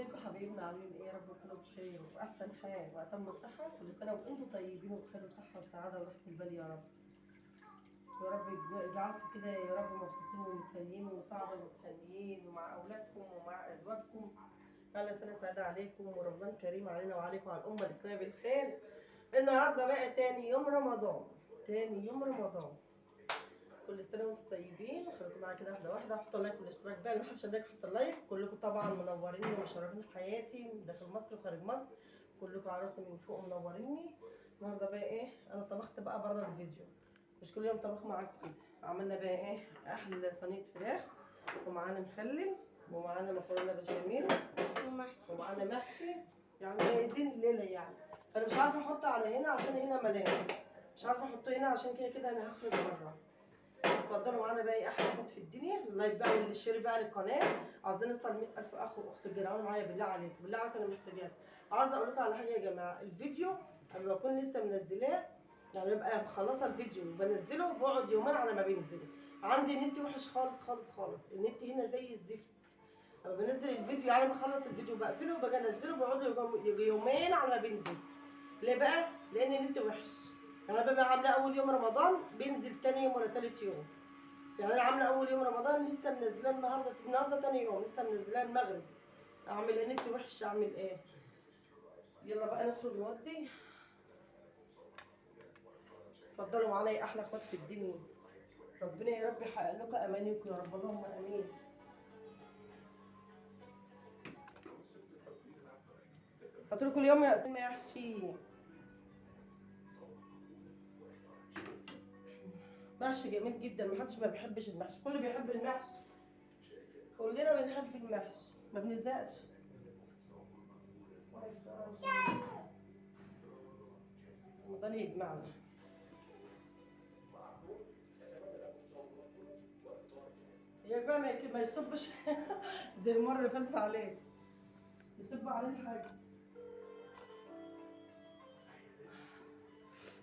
ازيكم حبايبنا عاملين ايه؟ يا رب تكونوا بخير وفي احسن حال واتم الصحه. كل سنه وانتم طيبين وبخير وصحه وسعاده وراحه البال يا رب. يا رب يجعلكم كده يا رب مبسوطين ومتهنيين وسعداء ومتهنيين ومع اولادكم ومع ازواجكم. اهلا سنه سعيده عليكم ورمضان كريم علينا وعليكم وعلى الامه الاسلاميه بالخير. النهارده بقى تاني يوم رمضان، تاني يوم رمضان. كل سنه وانتم طيبين. خليكم معايا كده واحده واحده. حطوا اللايك والاشتراك بقى اللي محدش لايك حط اللايك. كلكم طبعا منوريني ومشرفين حياتي داخل مصر وخارج مصر. كلكم على راسي من فوق منوريني. النهارده بقى ايه؟ انا طبخت بقى بره الفيديو، مش كل يوم طبخ معاكم كده. عملنا بقى ايه؟ احلى صينيه فراخ، ومعانا مخلل، ومعانا مكرونه بشاميل، ومعانا محشي. يعني جاهزين الليله يعني. فانا مش عارفه احط على هنا عشان هنا مليان، مش عارفه احطه هنا عشان كده كده انا هخرج بره. اتفضلوا معانا بقى ايه احلى حد في الدنيا. اللايك بقى واللي شير بقى للقناه. عايزين نوصل 100,000 اخ واخت. تجرعوا معايا بالله عليكم، بالله عليكم انا محتاجاكم. عايزه اقول لكم على حاجه يا جماعه. الفيديو لما بكون لسه منزلاه، يعني ببقى مخلصه الفيديو وبنزله، بقعد يومين على ما بينزله. عندي النت وحش خالص خالص خالص. النت هنا زي الزفت. لما بنزل الفيديو يعني بخلص الفيديو بقفله وباجي انزله، بقعد يجي يومين على ما بينزل. ليه بقى؟ لان النت وحش. يعني انا ببقى عامله اول يوم رمضان بينزل تاني يوم ولا تالت يوم. يعني انا عامله اول يوم رمضان لسه منزلاه النهارده تاني يوم لسه منزلاه المغرب. اعمل ايه؟ نت وحش، اعمل ايه؟ يلا بقى نخرج نودي. اتفضلوا معانا يا احلى اخوات في الدنيا. ربنا يا رب يحقق لكم امانيكم يا رب، اللهم امين. هاتوا كل يوم يا اسماء محشي. محشي جميل جدا، محدش ما بيحبش المحشي، كله بيحب المحشي. كلنا بنحب المحشي، ما بنزهقش. رمضان يجمعنا. يا جماعه ما يصبش زي المره اللي فاتت عليه، يصب عليه حاجه.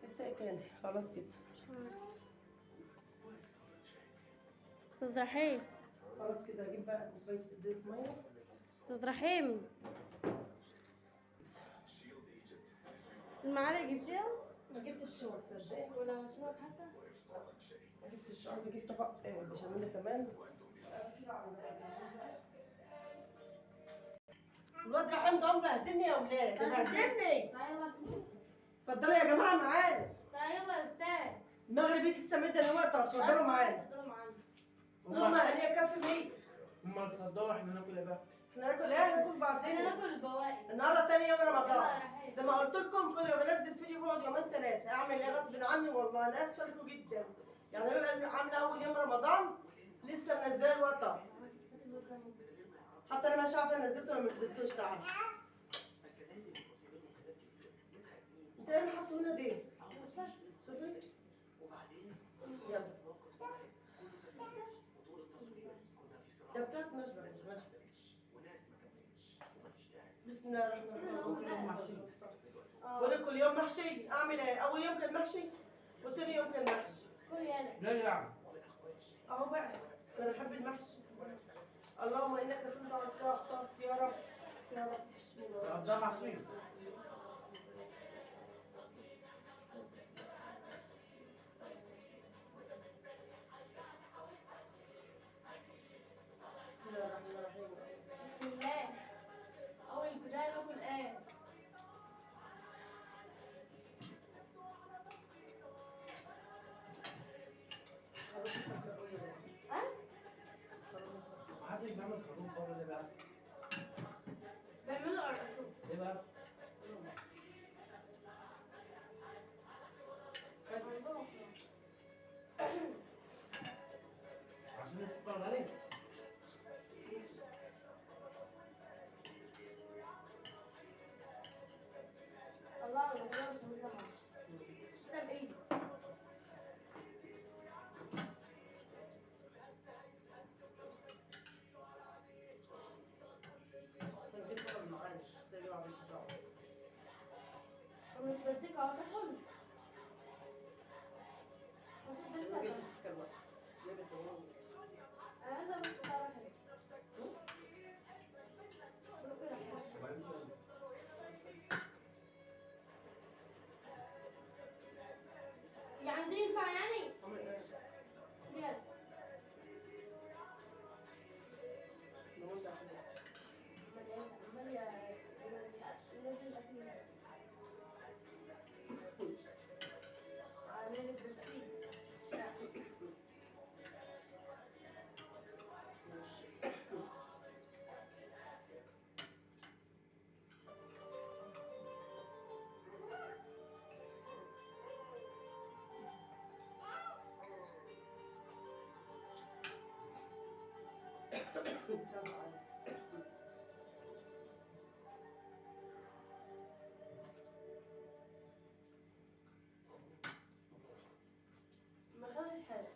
لسه ايه تاني؟ خلاص كده. استاذ رحيم، خلاص كده اجيب بقى كوبايه زيت ميه. استاذ رحيم، المعالق جبتيها؟ ما جبتش شوك صدقني. ولا شبك حتى؟ ما جبتش، عايزه اجيب طبق بشاميل كمان. الواد رحيم ده مبهدلني يا ولاد، مبهدلني. اتفضلوا يا جماعه معانا. تعالى يلا يا استاذ. المغرب لسه مدة الوقت، اتفضلوا معانا. اتفضلوا معانا. لقمه هديه كافي 100. امال اتفضلوا احنا ناكل ايه بقى؟ احنا ناكل ايه؟ ناكل احنا بعضينا. ناكل البواقي. النهارده تاني يوم رمضان. يلا يا رحيم. زي ما قلت لكم كل ما بنزل فيديو بقعد يومين ثلاثه. اعمل ايه غصب عني والله، انا اسفه لكم جدا. يعني ببقى عامله اول يوم رمضان لسه منزله الوطن. حتى انا مش عارفه نزلته ولا ما نزلتوش. تعالى انت ايه اللي حاطه هنا دي؟ شوفي يلا. ده بتاعت مشبع مش مشبع. بسم الله الرحمن الرحيم. بقول كل يوم محشي. اعمل ايه؟ اول يوم كان محشي وتاني يوم كان محشي. كل يلا. ليه يعني؟ اهو بقى انا بحب المحشي. اللهم انك كنت على فكره اخترت يا رب يا رب. بسم الله. طب ده محشي. بسم الله الرحمن الرحيم. بسم الله. اول البدايه ناكل ايه؟ خلاص السكر يا ها؟ محدش بيعمل خروف بره ليه بقى؟ بيعملوا قرقصوه. ليه بقى؟ عشان السكر غالي؟ الله انا بقول مش هنطلع. تسلم ايدي. تنجيب بقى معانا سريع على الفطار. انا مش بديك اهو تاكل. بس جبت لسه السكر بقى. جبت الطماطم. انا عايزه اقول لك على حاجه. ان شاء الله. مخلي الحلو.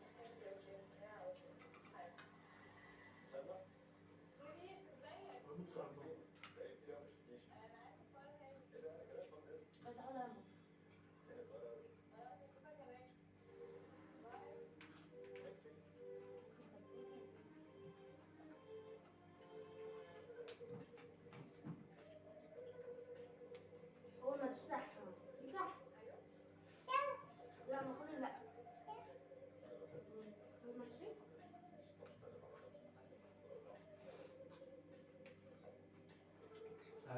فتح لها. أول ما تشرح تفتح. لا مخلي لا. المحشي.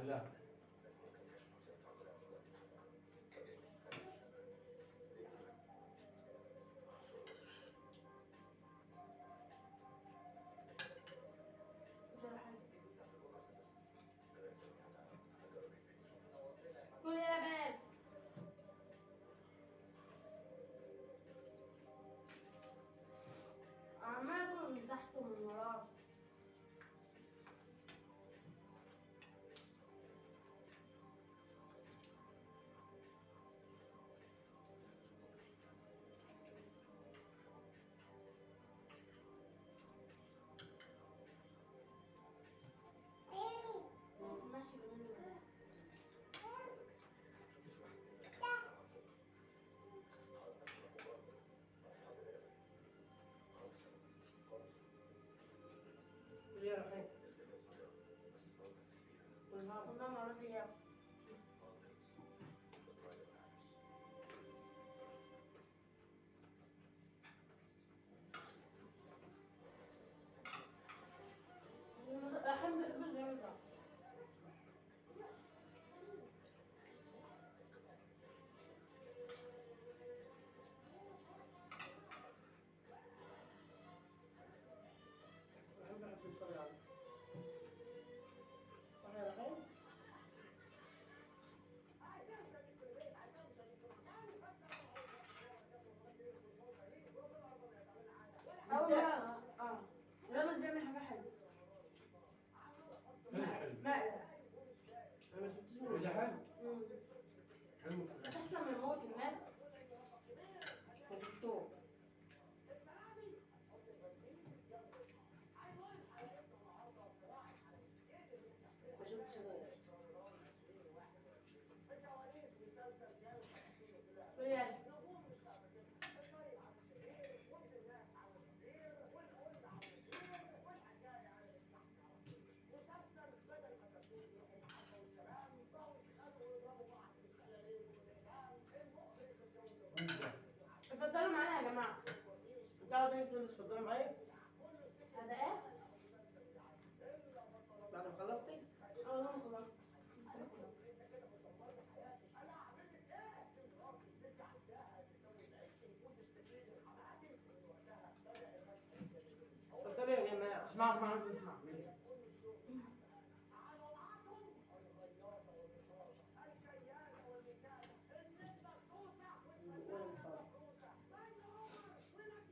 لا. كل يا بنات. عمال اكل من تحت ومن وراه. بس ماشي جميل. قولي يا رحيم. قولها له. كنا مرات ايام. احب الجامد ده. بحب اتفرج عليه. صح يا رحيم؟ اه رامز بيعمل حاجة حلوة. فين الحلو؟ مقلب. انا ما شفتش وده منه. حلو؟ مم. حلو في الآخر. احسن من موت الناس. ما شفتوش. ما شفتش انا. قول يلا. اتفضلوا معانا يا جماعة. تعالوا تاني تقولوا اتفضلوا معايا هذا ايه؟ بعد ما خلصتي. اه انا خلصت. لسه خلصت. اتفضلوا يا جماعه. اسمع ما عرفت اسمع مني.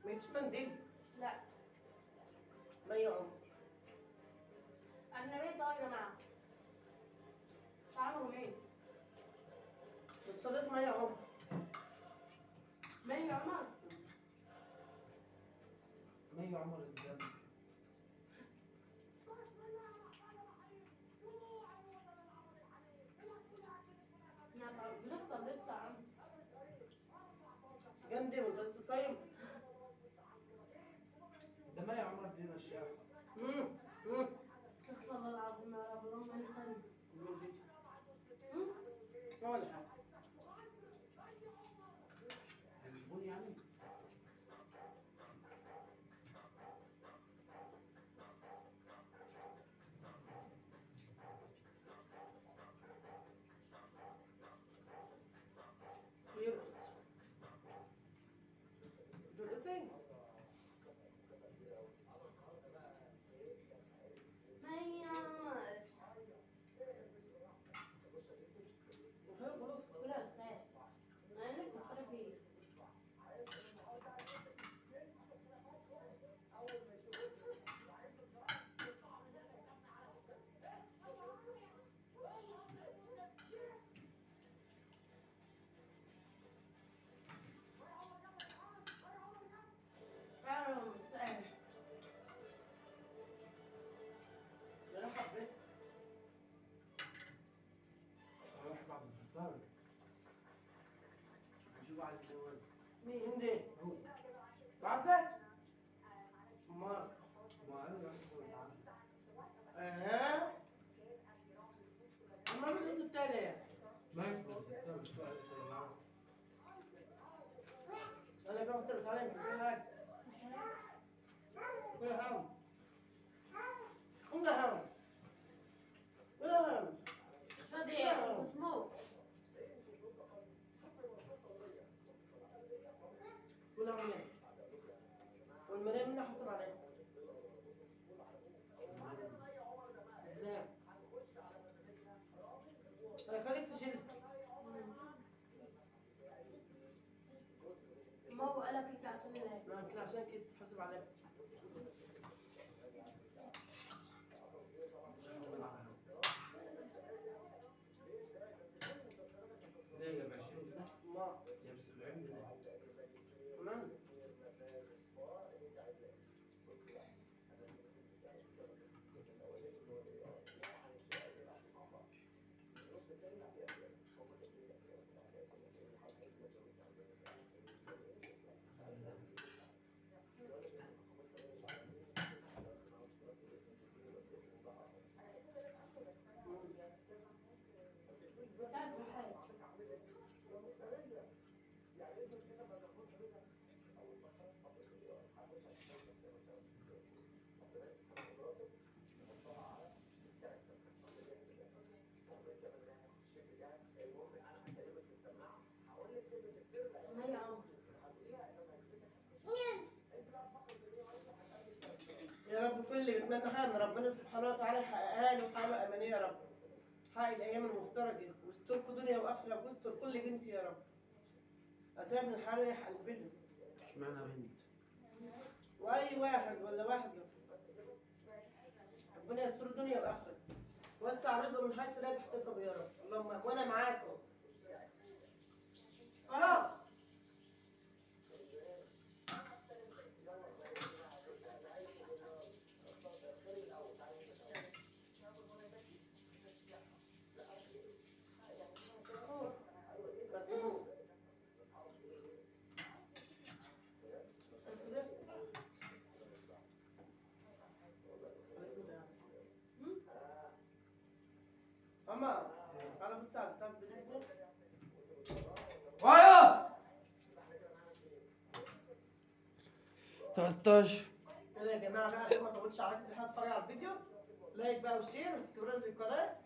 ما يبش منديل. لا مية عمر. أجنبية ده يا جماعة. تعالوا مين؟ مستضيف مية عمر. مين يا عمر؟ مي عمر الدم. نفطر لسه يا عم. جندي وانت لسه صايم. ده مي عمر دي مشاها. استغفر الله العظيم يا رب اللهم انساني. ولا حاجة. البني يعني. عايز جوان. مين دي؟ هو بعتك؟ امال ما قال لي واحد هو تعالى. اها امال مين الاسم التاني؟ ما يفرق انت مش فاهم اللي معاه. انا كيف افترض عليك في حاجه؟ كل هم كل هم كل هم فادي مسموع. كل هم مين؟ والمرايه مين حصل عليها؟ ازاي؟ انا خليك تشيل ما هو قالك انت عشان ايه؟ ما يمكن عشان كده تحاسب عليها. ليه يا ب20 ده؟ ما يا ب70 ده؟ كمان تعال في حالك. ما هي عمر. يا رب كل اللي بيتمنى حاجه من ربنا سبحانه وتعالى يحققها له ويحقق امانيه يا رب. حقق الايام المفترجه واستركوا دنيا واخره واستر كل بنت يا رب. اتاها من حريح قلبنا اشمعنى بنت؟ واي واحد ولا واحده ربنا يستر دنيا واخره وسع رزقه من حيث لا تحتسب يا رب. اللهم وانا معاكم. خلاص مسموع. ماما تعالى بص على الكتاب بتاعك. ويا 13 كده يا جماعه بقى عشان ما اطولش عليكم لحد اتفرج على الفيديو. لايك بقى وشير واستمرار للقناه